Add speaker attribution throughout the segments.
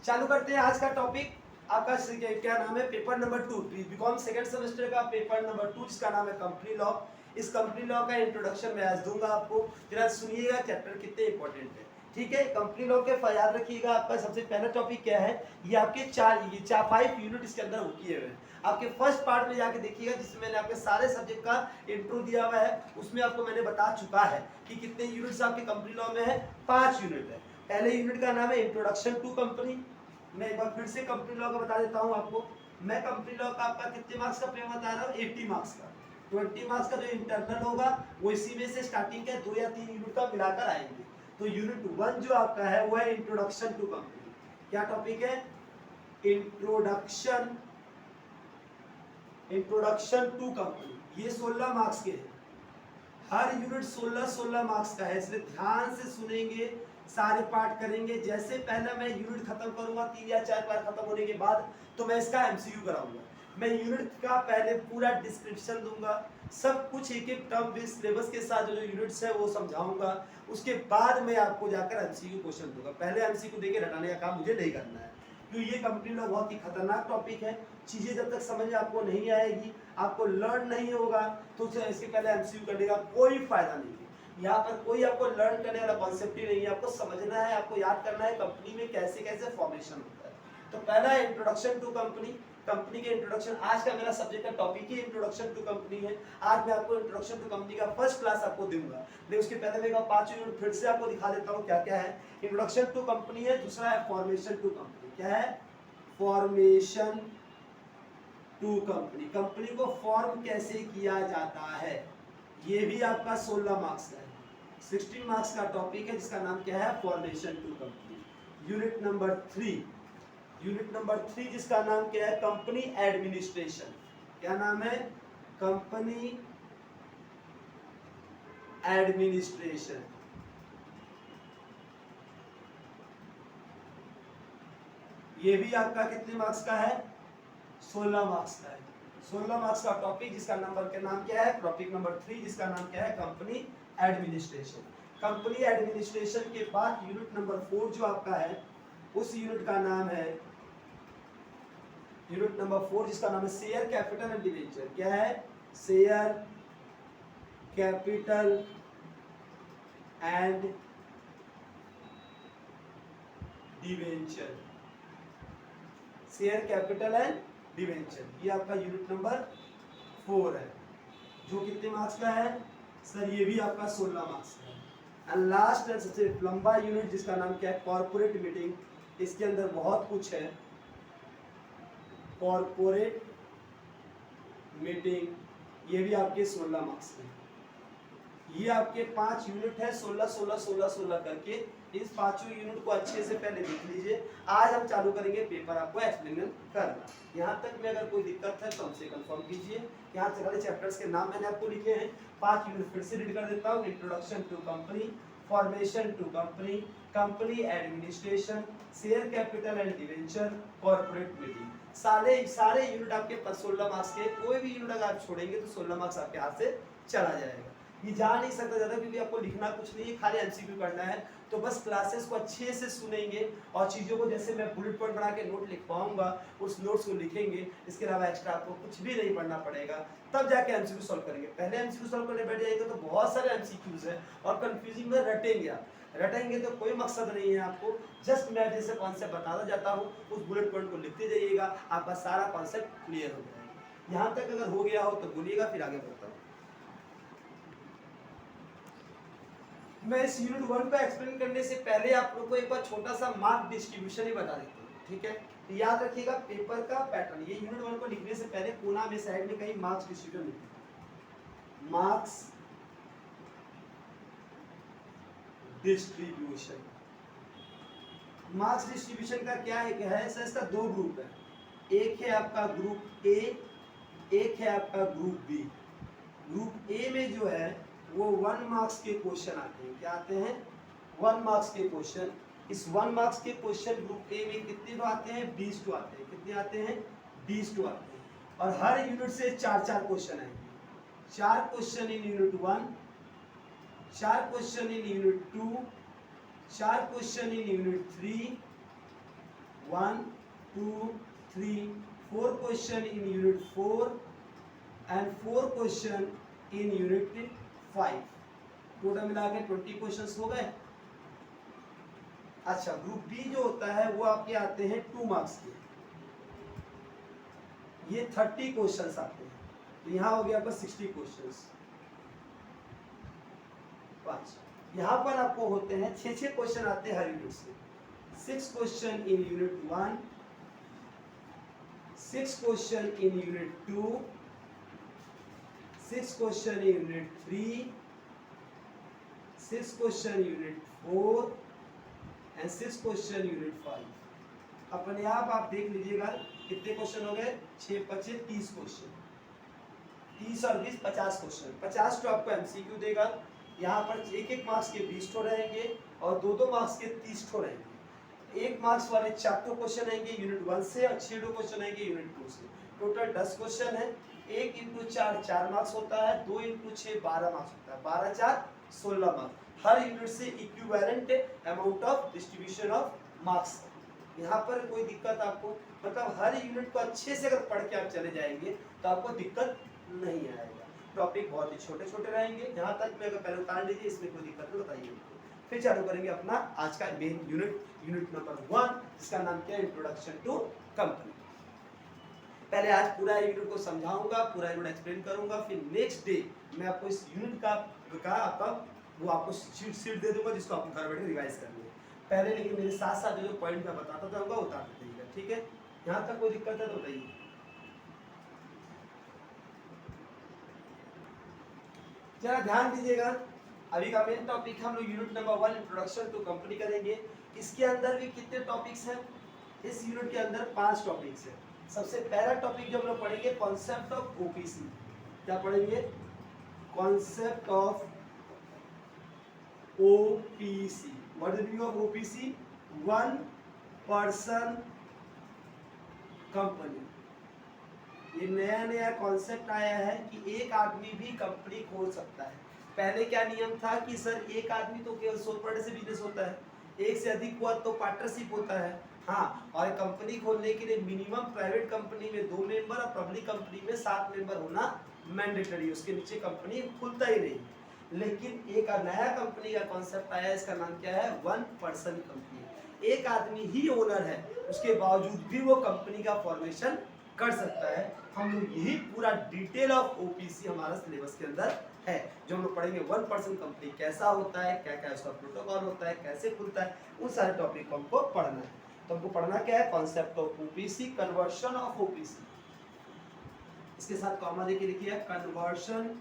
Speaker 1: चालू करते हैं आज का टॉपिक। आपका क्या नाम है, paper number 2 B Com second semester का पेपर नंबर 2 जिसका नाम है कंपनी लॉ। इस कंपनी लॉ का इंट्रोडक्शन मैं आज दूंगा आपको। जरा सुनिएगा चैप्टर कितने इंपॉर्टेंट है। ठीक है, कंपनी लॉ के याद रखिएगा। आपका सबसे पहला टॉपिक क्या है, ये आपके 5 यूनिट इसके अंदर हो किए हुए हैं। आपके फर्स्ट पार्ट में जाके देखिएगा जिसमें मैंने आपके सारे सब्जेक्ट का इंट्रो दिया हुआ है। उसमें आपको मैंने बता चुका है कि कितने यूनिट्स आपके कंपनी लॉ में है। 5 यूनिट है। पहले यूनिट का नाम है इंट्रोडक्शन टू कंपनी। मैं एक बार फिर से कंपनी लॉ का बता देता हूं आपको। मैं कंपनी लॉ का आपका कितने मार्क्स का पेपर बता रहा हूं, 80 मार्क्स का। 20 मार्क्स का जो इंटरनल होगा वो इसी में से स्टार्टिंग के 2 या 3 यूनिट का मिलाकर आएंगे। तो यूनिट 1 जो आपका है वो है इंट्रोडक्शन टू कंपनी। क्या टॉपिक है, इंट्रोडक्शन टू कंपनी। ये 16 मार्क्स के हैं। हर यूनिट 16 मार्क्स का है, इसलिए ध्यान से सुनेंगे, सारे पार्ट करेंगे। जैसे पहले मैं यूनिट खत्म करूंगा 3 या 4 बार खत्म होने के बाद, तो मैं इसका एमसीक्यू कराऊंगा। मैं यूनिट का पहले पूरा डिस्क्रिप्शन दूंगा, सब कुछ एक एक टर्म बेस सिलेबस के साथ जो यूनिट्स है वो समझाऊंगा। उसके बाद मैं आपको जाकर एमसीक्यू क्वेश्चन दूंगा। पहले एमसीक्यू देके रटाने का काम मुझे नहीं करना है, क्योंकि ये कंपनी लॉ बहुत ही खतरनाक टॉपिक है। चीजें जब तक समझ आपको नहीं आएगी, आपको लर्न नहीं होगा, तो इसके पहले एमसीक्यू करने का कोई फायदा नहीं है। यहाँ पर कोई आपको लर्न करने वाला कॉन्सेप्ट ही नहीं है। आपको समझना है, आपको याद करना है कंपनी में कैसे कैसे फॉर्मेशन होता है। तो पहला है इंट्रोडक्शन टू कंपनी। कंपनी के इंट्रोडक्शन, आज का मेरा सब्जेक्ट का टॉपिक ही इंट्रोडक्शन टू कंपनी है। आज मैं आपको इंट्रोडक्शन टू कंपनी का फर्स्ट क्लास आपको दूंगा, लेकिन उसके पहले मैं 5 यूनिट फिर से आपको दिखा देता हूँ क्या क्या है। इंट्रोडक्शन टू कंपनी है, दूसरा है फॉर्मेशन टू कंपनी। क्या है, फॉर्मेशन टू कंपनी। कंपनी को फॉर्म कैसे किया जाता है, ये भी आपका 16 मार्क्स का है। 16 मार्क्स का टॉपिक है जिसका नाम क्या है, formation to company. Unit number 3 जिसका नाम क्या है, कंपनी एडमिनिस्ट्रेशन। क्या नाम है, कंपनी एडमिनिस्ट्रेशन। ये भी आपका कितने मार्क्स का है, 16 मार्क्स का है। 16 मार्क्स का टॉपिक जिसका नंबर का नाम क्या है, टॉपिक नंबर 3 जिसका नाम क्या है, कंपनी एडमिनिस्ट्रेशन। कंपनी एडमिनिस्ट्रेशन के बाद यूनिट नंबर 4 जो आपका है, उस यूनिट का नाम है, यूनिट नंबर 4 जिसका नाम है शेयर कैपिटल एंड डिवेंचर। क्या है, share capital and debenture. Share capital and debenture, ये आपका यूनिट नंबर 4 है, जो कितने मार्क्स का है सर, ये भी आपका 16 मार्क्स का है। एंड लास्ट एंड सबसे लंबा यूनिट जिसका नाम क्या है, कॉर्पोरेट मीटिंग। इसके अंदर बहुत कुछ है। कॉर्पोरेट मीटिंग, ये भी आपके 16 मार्क्स के। ये आपके 5 यूनिट है, 16 करके। इस 5 यूनिट को अच्छे से पहले देख लीजिए। आज हम चालू करेंगे पेपर आपको एक्सप्लेन करना। यहाँ तक में अगर कोई दिक्कत है तो हमसे कंफर्म कीजिए। यहाँ से वाले चैप्टर्स के नाम मैंने आपको लिखे हैं। 5 यूनिट फिर से रीड कर देता हूँ। Introduction to company, formation to company, company administration, share capital and debenture, corporate meeting. सारे यूनिट आपके 16 मार्क्स के। कोई भी यूनिट अगर आप छोड़ेंगे तो 16 मार्क्स आपके हाथ से चला जाएगा। ये जा नहीं सकता ज़्यादा, क्योंकि आपको लिखना कुछ नहीं है, खाली एमसीक्यू करना है। तो बस क्लासेस को अच्छे से सुनेंगे और चीज़ों को जैसे मैं बुलेट पॉइंट बना के नोट लिखवाऊंगा, उस नोट्स को लिखेंगे। इसके अलावा एक्स्ट्रा आपको कुछ भी नहीं पढ़ना पड़ेगा, तब जाके एमसीक्यू सॉल्व करेंगे। पहले एमसीक्यू सॉल्व करने बैठ जाएंगे तो बहुत सारे एमसीक्यूज हैं और कंफ्यूजिंग में रटेंगे आप। रटेंगे तो कोई मकसद नहीं है आपको। जस्ट मैं जैसे कॉन्सेप्ट बताता जाता हूँ, उस बुलेट पॉइंट को लिखते जाइएगा, आपका सारा कॉन्सेप्ट क्लियर हो जाएगा। यहाँ तक अगर हो गया हो तो बोलिएगा, फिर आगे बढ़ता हूँ। मैं इस यूनिट 1 को एक्सप्लेन करने से पहले आप लोगों को एक बार छोटा सा मार्क डिस्ट्रीब्यूशन ही बता देता हूँ। ठीक है, तो याद रखिएगा पेपर का पैटर्न। ये यूनिट 1 को लिखने से पहले कोना में साइड में कहीं मार्क्स डिस्ट्रीब्यूशन लिखिए, मार्क्स डिस्ट्रीब्यूशन। मार्क्स डिस्ट्रीब्यूशन का क्या है सर, इसका 2 ग्रुप है। एक है आपका ग्रुप ए, एक है आपका ग्रुप बी। ग्रुप ए में जो है वो 1 मार्क्स के क्वेश्चन आते हैं। क्या आते हैं, 1 मार्क्स के क्वेश्चन। इस 1 मार्क्स के क्वेश्चन ग्रुप ए में कितने आते हैं, 20 टू आते हैं। कितने आते हैं, 20 टू आते हैं। और हर यूनिट से 4 क्वेश्चन आएंगे। 4 question in unit 1, 4 question in unit 2, 4 question in unit 3 1 2 3 4 question in unit 4 and 4 question in unit 5। Total मिला के 20 क्वेश्चंस हो गए। अच्छा, ग्रुप बी जो होता है वो आपके आते हैं 2 मार्क्स के, ये 30 क्वेश्चंस आते हैं। तो यहाँ हो गया आपका 60 क्वेश्चंस। 5 यहाँ पर आपको होते हैं 6 क्वेश्चन आते हैं हर यूनिट से। 6 question in unit 1, 6 question in unit 2, 6 question in unit 3, 6 question unit 4 and 6 question unit 5। अपने आप देख लीजिएगा कितने क्वेश्चन हो गए, 6 25 30 क्वेश्चन, 30 और 20 50 क्वेश्चन। 50 तो आपको एमसीक्यू देगा। यहाँ पर 1 मार्क्स के 20 ठो रहेंगे और 2 मार्क्स के 30 ठो रहेंगे। 1 मार्क्स वाले 4 ठो क्वेश्चन रहेंगे यूनिट 1 से और 6 ठो क्वेश्चन रहेंगे यूनिट 2 से। टोटल 10 क्वेश्चन है। 1 × 4 4 मार्क्स होता है, 2 × 6 12 मार्क्स होता है, 12 4 16 मार्क्स। हर यूनिट से equivalent amount of distribution of marks. यहाँ पर कोई दिक्कत आपको, मतलब हर यूनिट को अच्छे से अगर पढ़ के आप चले जाएंगे तो आपको दिक्कत नहीं आएगा। टॉपिक बहुत ही छोटे छोटे रहेंगे। यहाँ तक मैं अगर पहले उतार लीजिए, इसमें कोई दिक्कत नहीं, बताइए। फिर चालू करेंगे अपना आज का मेन यूनिट नंबर 1, जिसका नाम क्या है, इंट्रोडक्शन टू कंपनी। पहले आज पूरा यूनिट को समझाऊंगा, पूरा यूनिट एक्सप्लेन करूंगा, फिर नेक्स्ट डे मैं आपको इस यूनिट का आपका वो आपको शीट दे दूंगा, जिसको आपको घर बैठे रिवाइज करनी है। पहले लेकिन मेरे साथ साथ जो पॉइंट मैं बताता जाऊंगा उतारते जाइएगा, ठीक है। यहाँ तक कोई दिक्कत है तो बताइए। जरा ध्यान दीजिएगा, अभी का मेन टॉपिक हम लोग unit number 1 introduction to company करेंगे। इसके अंदर भी कितने टॉपिक्स हैं, इस यूनिट के अंदर 5 टॉपिक्स हैं। सबसे पहला टॉपिक जो हम लोग पढ़ेंगे, कॉन्सेप्ट ऑफ ओपीसी। क्या पढ़ेंगे, concept of OPC. What is the meaning of OPC, one person company. ये नया नया कॉन्सेप्ट आया है कि एक आदमी भी कंपनी खोल सकता है। पहले क्या नियम था कि सर एक आदमी तो केवल सोल प्रोप्राइटर से बिजनेस होता है, एक से अधिक हुआ तो पार्टनरशिप होता है। हाँ, और कंपनी खोलने के लिए मिनिमम प्राइवेट कंपनी में 2 मेंबर और पब्लिक कंपनी में 7 मेंबर होना मैंडेटरी, उसके नीचे कंपनी खुलता ही नहीं। लेकिन एक नया कंपनी का कॉन्सेप्ट आया, इसका नाम क्या है, 1 पर्सन कंपनी। एक आदमी ही ओनर है, उसके बावजूद भी वो कंपनी का फॉर्मेशन कर सकता है। हम लोग यही पूरा डिटेल ऑफ ओपीसी हमारा सिलेबस के अंदर है, जो हम लोग पढ़ेंगे। 1 पर्सन कंपनी कैसा होता है, क्या क्या उसका प्रोटोकॉल होता है, कैसे खुलता है, उन सारे टॉपिक को हमको पढ़ना है। तो हमको पढ़ना क्या है, concept of OPC, conversion of OPC. इसके साथ कॉमा देके लिखिए, conversion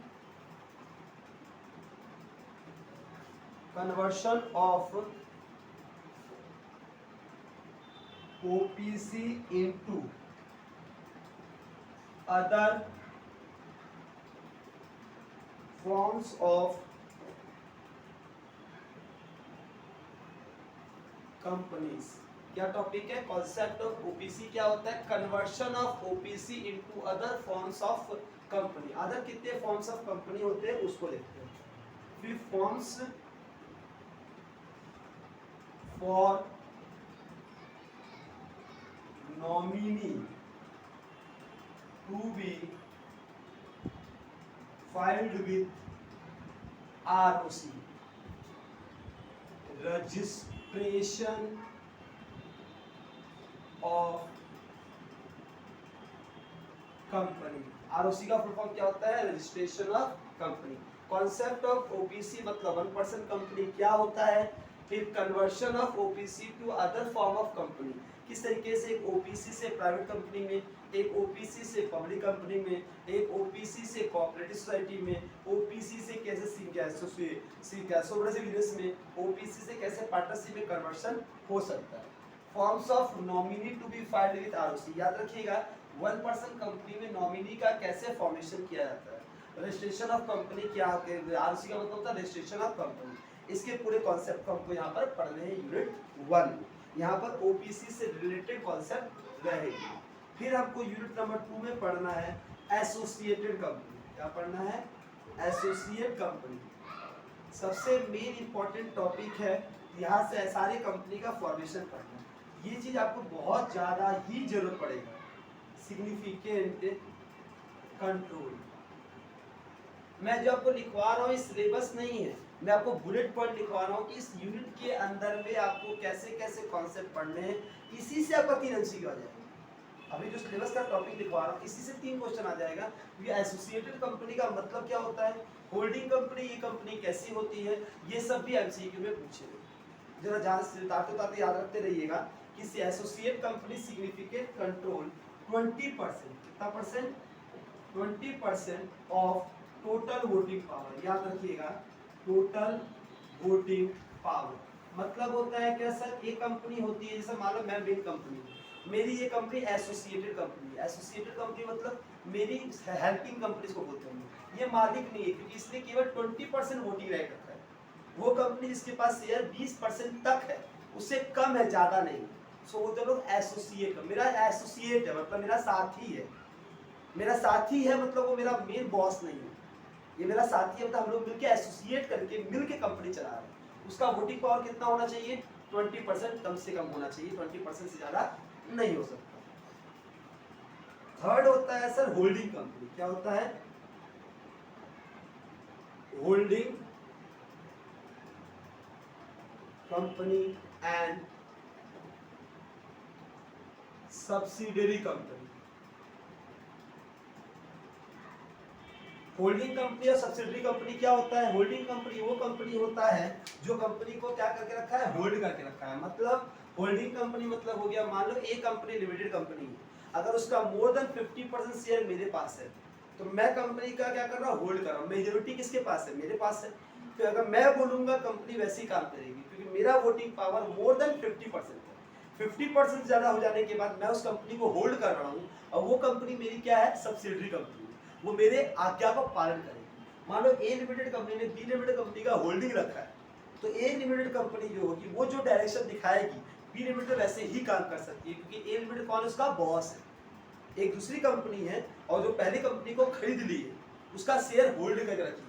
Speaker 1: of OPC into other forms of companies. क्या टॉपिक है, कॉन्सेप्ट ऑफ ओपीसी क्या होता है, conversion of OPC into other forms of company. Other कितने फॉर्म्स ऑफ कंपनी होते हैं उसको देखते हैं। फिर forms for nominee to be filed with ROC, registration of company. ROC का फुल फॉर्म क्या होता है, registration of company. Concept of OPC मतलब 1 पर्सन कंपनी क्या होता है। फिर conversion of OPC to other form of company, किस तरीके से एक ओपीसी से प्राइवेट कंपनी में, एक ओपीसी से पब्लिक कंपनी में, एक ओपीसी से कोऑपरेटिव सोसाइटी में, ओपीसी से कैसे बिजनेस में, ओपीसी से कैसे पार्टनरशिप में कन्वर्शन हो सकता है। Forms of nominee to be filed with ROC, याद रखिएगा 1 पर्सन कंपनी में नॉमिनी का कैसे फॉर्मेशन किया जाता है। रजिस्ट्रेशन ऑफ कंपनी क्या होता है, ROC का मतलब होता है रजिस्ट्रेशन ऑफ कंपनी। इसके पूरे कॉन्सेप्ट को हमको यहाँ पर पढ़ने हैं यूनिट 1। यहाँ पर ओपीसी से रिलेटेड कॉन्सेप्ट रहेगी। फिर हमको यूनिट नंबर 2 में पढ़ना है एसोसिएटेड कंपनी। क्या पढ़ना है, एसोसिएट कंपनी। सबसे मेन इंपॉर्टेंट टॉपिक है, यहाँ से सारे कंपनी का फॉर्मेशन पढ़ना है। ये चीज आपको बहुत ज्यादा ही जरूरत पड़ेगा, सिग्निफिकेंट कंट्रोल। मैं जो आपको लिखवा रहा हूँ सिलेबस नहीं है, मैं आपको बुलेट पॉइंट लिखवा रहा हूँ कि इस यूनिट के अंदर में आपको कैसे कैसे कॉन्सेप्ट पढ़ने हैं, इसी से आपका 3 MCQ आ जाएगा। अभी जो सिलेबस का टॉपिक लिखवा रहा हूँ इसी से 3 क्वेश्चन आ जाएगा। ये एसोसिएटेड कंपनी का मतलब क्या होता है, होल्डिंग कंपनी, ये कंपनी कैसी होती है, ये सब भी MCQ में पूछे। जरा ध्यान से ताते याद रखते रहिएगा कि एसोसिएट कंपनी सिग्निफिकेंट कंट्रोल 20%, कितना percent, 20% of total voting power. याद रखिएगा, टोटल वोटिंग पावर मतलब होता है क्या सर, एक कंपनी होती है, जैसे मान लो मैं मेन कंपनी, मेरी ये कंपनी एसोसिएटेड कंपनी है। एसोसिएटेड कंपनी मतलब मेरी हेल्पिंग कंपनीज को बोलते हैं, ये मालिक नहीं है, क्योंकि इसने केवल 20% वोटिंग राइट रखा है। वो कंपनी जिसके पास शेयर 20% तक है, उससे कम है, ज्यादा नहीं। सो वो लोग एसोसिएट, मेरा एसोसिएट है मतलब मेरा साथी है, मेरा साथी है मतलब वो मेरा मेन बॉस नहीं है, ये मेरा साथी है, मतलब हम लोग मिलके एसोसिएट करके मिलके कंपनी चला रहे हैं। उसका वोटिंग पावर कितना होना चाहिए, 20% कम से कम होना चाहिए, 20% से ज्यादा नहीं हो सकता। थर्ड होता है सर होल्डिंग कंपनी। क्या होता है, holding company and subsidiary company. Holding company और सब्सिडियरी कंपनी क्या होता है, होल्डिंग कंपनी वो कंपनी होता है जो कंपनी को क्या करके रखा है, होल्ड करके रखा है। मतलब होल्डिंग कंपनी मतलब हो गया, मान लो एक कंपनी लिमिटेड कंपनी है, अगर उसका मोर देन 50% शेयर मेरे पास है, तो मैं कंपनी का क्या कर रहा हूँ, होल्ड कर रहा हूँ। मेजोरिटी किसके पास है, मेरे पास है। तो अगर मैं बोलूंगा कंपनी वैसे ही काम करेगी, क्योंकि मेरा वोटिंग पावर मोर देन 50% है। 50% ज्यादा हो जाने के बाद मैं उस कंपनी को होल्ड कर रहा हूँ, और वो कंपनी मेरी क्या है, सब्सिडियरी कंपनी, वो मेरे आज्ञा का पालन करेगी। मान लो ए लिमिटेड कंपनी ने बी लिमिटेड कंपनी का होल्डिंग रखा है, तो ए लिमिटेड कंपनी जो होगी वो जो डायरेक्शन दिखाएगी, बी लिमिटेड वैसे ही काम कर सकती है, क्योंकि ए लिमिटेड कौन, उसका बॉस है। एक दूसरी कंपनी है और जो पहली कंपनी को खरीद ली है, उसका शेयर होल्ड करके रखी है,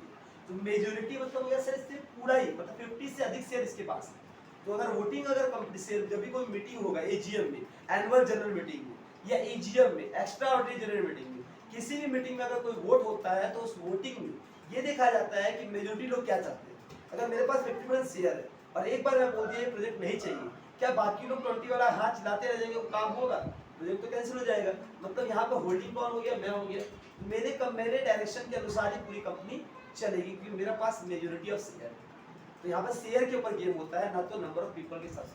Speaker 1: तो मेजोरिटी मतलब हो गया सर इससे पूरा ही, मतलब 50 से अधिक शेयर इसके पास है। तो अगर वोटिंग, अगर कंपनी से जब भी कोई मीटिंग होगा एजीएम में, एनुअल जनरल मीटिंग में, या एजीएम में, एक्स्ट्रा ऑर्डिनरी जनरल मीटिंग में, किसी भी मीटिंग में अगर कोई वोट होता है, तो उस वोटिंग में ये देखा जाता है कि मेजोरिटी लोग क्या चाहते हैं। अगर मेरे पास 50% शेयर है और एक बार मैं बोल दिया ये प्रोजेक्ट नहीं चाहिए, क्या बाकी लोग 20 वाला हाथ चिल्लाते रह जाएंगे, वो काम होगा, प्रोजेक्ट तो कैंसिल हो जाएगा। मतलब यहाँ पर होल्डिंग कौन हो गया, मैं हो गया। मेरे डायरेक्शन के अनुसार ही पूरी कंपनी चलेगी, क्योंकि मेरे पास मेजोरिटी ऑफ शेयर है। तो यहाँ पर शेयर के ऊपर गेम होता है, ना तो नंबर ऑफ पीपल के साथ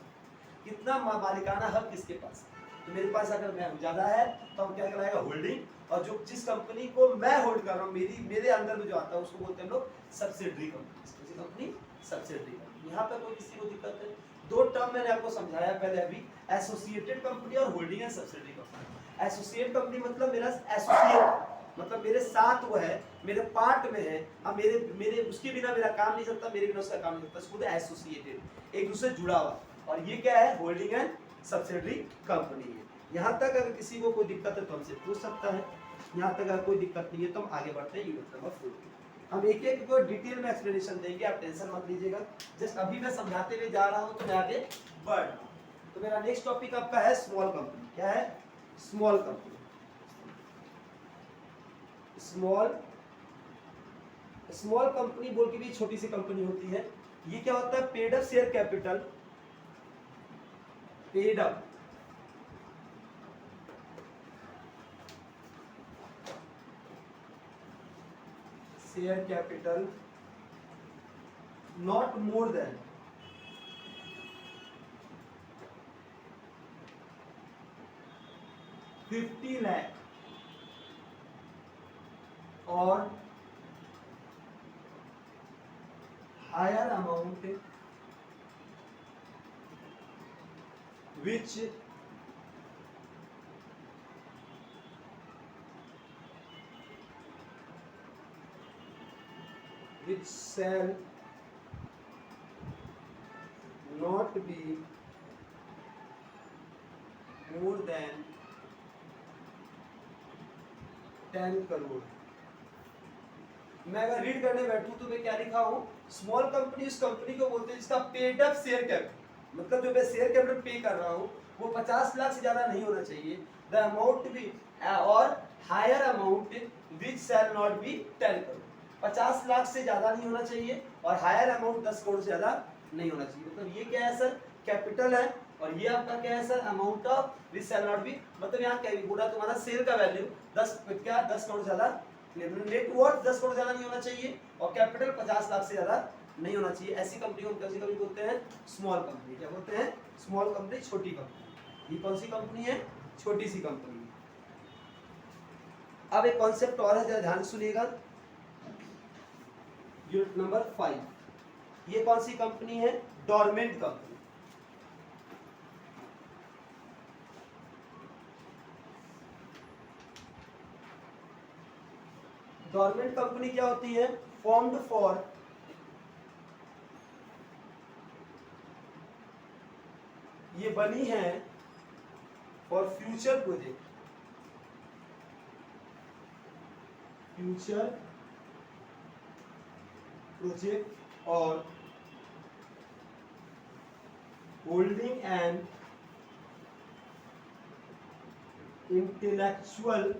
Speaker 1: कितना मालिकाना हक किसके पास है। तो मेरे पास अगर मैं ज्यादा है तो हम क्या कराएगा, होल्डिंग। और जो जिस कंपनी को मैं होल्ड कर रहा हूँ, मेरे अंदर में जो आता है उसको बोलते हैं हम लोग subsidiary company. Company subsidiary company, यहाँ पर कोई किसी को दिक्कत है। दो टर्म मैंने आपको समझाया पहले अभी, एसोसिएटेड कंपनी और holding and subsidiary company. Associate company मतलब मेरा एसोसिएट, मतलब मेरे साथ वो है, मेरे पार्ट में है, अब मेरे मेरे उसके बिना मेरा काम नहीं चलता, मेरे बिना उसका काम नहीं चलता, इसको एसोसिएटेड, एक दूसरे जुड़ा हुआ। और ये क्या है, होल्डिंग एंड सब्सिडरी कंपनी है। यहाँ तक अगर किसी को कोई दिक्कत है तो हमसे पूछ सकता है, यहाँ तक अगर कोई दिक्कत नहीं है तो हम आगे बढ़ते हैं यूनिट नंबर 4। हम एक एक को डिटेल में एक्सप्लेनेशन देंगे, आप टेंशन मत लीजिएगा। जस्ट अभी मैं समझाते हुए जा रहा हूँ तो मैं आगे बढ़ रहा हूँ। तो मेरा नेक्स्ट टॉपिक आपका है स्मॉल कंपनी। क्या है, स्मॉल कंपनी। स्मॉल कंपनी बोल के भी छोटी सी कंपनी होती है। ये क्या होता है, paid up share capital, paid up share capital not more than 50 lakh और higher amount which shall not be more than 10 crore. मैं अगर रीड करने बैठूं तो मैं क्या लिखा हूं, स्मॉल कंपनी उस कंपनी को बोलते हैं जिसका पेड अप शेयर कैपिटल, मतलब जो मैं शेयर कैपिटल पे कर रहा हूं वो 50 लाख से ज़्यादा नहीं होना चाहिए। द अमाउंट भी और higher amount which shall not be 10 crore, 50 lakh से ज़्यादा नहीं होना चाहिए और हायर अमाउंट 10 करोड़ से ज़्यादा नहीं होना चाहिए। मतलब ये क्या है सर, कैपिटल है, और ये आपका क्या है sir, amount of which shall not B, मतलब यहाँ क्या बोला तुम्हारा सेल का वैल्यू 10 करोड़ से ज़्यादा, नेटवर्थ 10 करोड़ ज़्यादा नहीं होना चाहिए और कैपिटल 50 लाख से ज़्यादा नहीं होना चाहिए। ऐसी कंपनी को हम कैसी कंपनी बोलते हैं, स्मॉल कंपनी। क्या बोलते हैं, स्मॉल कंपनी, छोटी कंपनी। ये कौन सी कंपनी है, छोटी सी कंपनी। अब एक कॉन्सेप्ट और है, जरा ध्यान सुनिएगा, यूनिट नंबर 5। ये कौन सी कंपनी है, डोरमेंट कंपनी। डोरमेंट कंपनी क्या होती है, फॉर्म्ड फॉर ये बनी है for future project, future project और holding and intellectual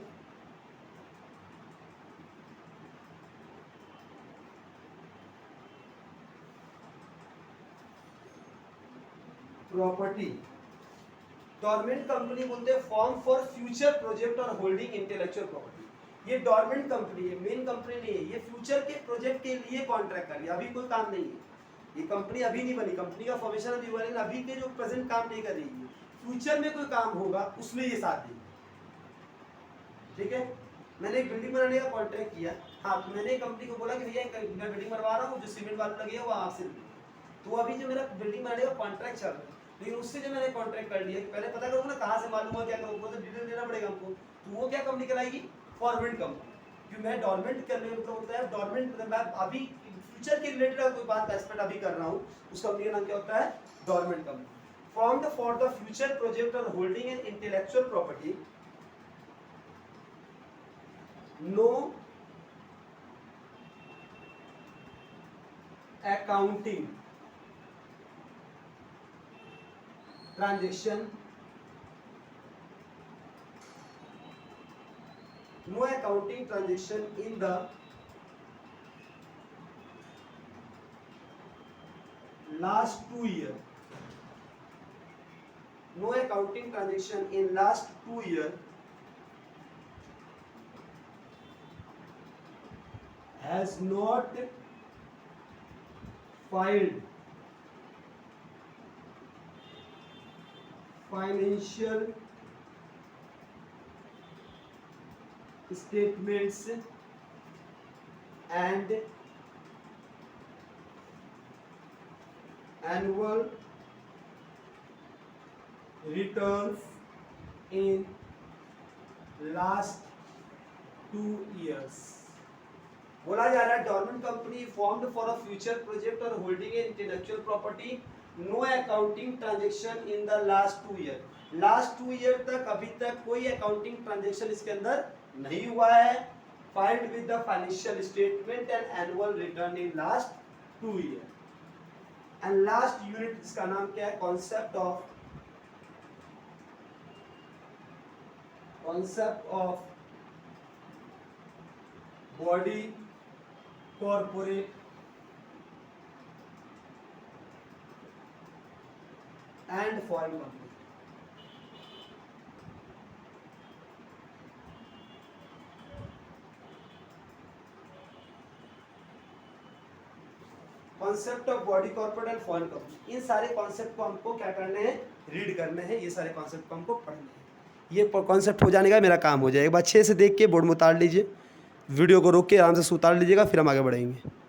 Speaker 1: property. Dormant company बोलते हैं फॉर्म फॉर फ्यूचर प्रोजेक्ट और होल्डिंग इंटेलेक्चुअल प्रॉपर्टी। ये डोरमेंट कंपनी है, मेन कंपनी नहीं है, ये फ्यूचर के प्रोजेक्ट के लिए कॉन्ट्रैक्ट कर रही है, अभी कोई काम नहीं है, ये कंपनी अभी नहीं बनी, कंपनी का फॉर्मेशन अभी हुआ नहीं, अभी के जो प्रेजेंट काम नहीं कर रही है, फ्यूचर में कोई काम होगा उसमें ये साथ देगी। ठीक है, मैंने एक बिल्डिंग बनाने का कॉन्ट्रैक्ट किया, हाँ तो मैंने कंपनी को बोला कि भैया मैं बिल्डिंग बनवा रहा हूँ, जो सीमेंट वाला लगे वो आपसे, तो अभी जो मेरा बिल्डिंग बनाने का कॉन्ट्रैक्ट चल रहा है, लेकिन उससे जो मैंने कॉन्ट्रैक्ट कर लिया, पहले पता करो ना कहाँ से मालूम हुआ क्या करो, तो डिटेल देना पड़ेगा हमको, तो वो क्या कंपनी कराएगी, फॉरवर्ड कंपनी। क्योंकि मैं डोरमेंट करने में मतलब होता है, डोरमेंट मतलब मैं अभी फ्यूचर के रिलेटेड कोई बात का एक्सपेक्ट अभी कर रहा हूँ, उस कंपनी का नाम क्या होता है, dormant company. Formed for the future project और holding and intellectual property, no accounting transaction, no accounting transaction in the last 2 years, no accounting transaction in last 2 years has not filed financial statements and annual returns in last 2 years। बोला जा रहा है dormant company formed for a future project और holding intellectual property, no accounting transaction in the last 2 year. Last 2 year तक अभी तक कोई accounting transaction इसके अंदर नहीं हुआ है। Filed with the financial statement and annual return in last 2 year. And last unit इसका नाम क्या है, concept of body corporate and foreign company. Concept of body corporate and foreign company, इन सारे कॉन्सेप्ट को हमको क्या करने हैं, रीड करने हैं, ये सारे कॉन्सेप्ट को हमको पढ़ने हैं। ये कॉन्सेप्ट हो जाने का मेरा काम हो जाएगा। एक बार अच्छे से देख के बोर्ड में उतार लीजिए, वीडियो को रोक के आराम से उतार लीजिएगा, फिर हम आगे बढ़ेंगे।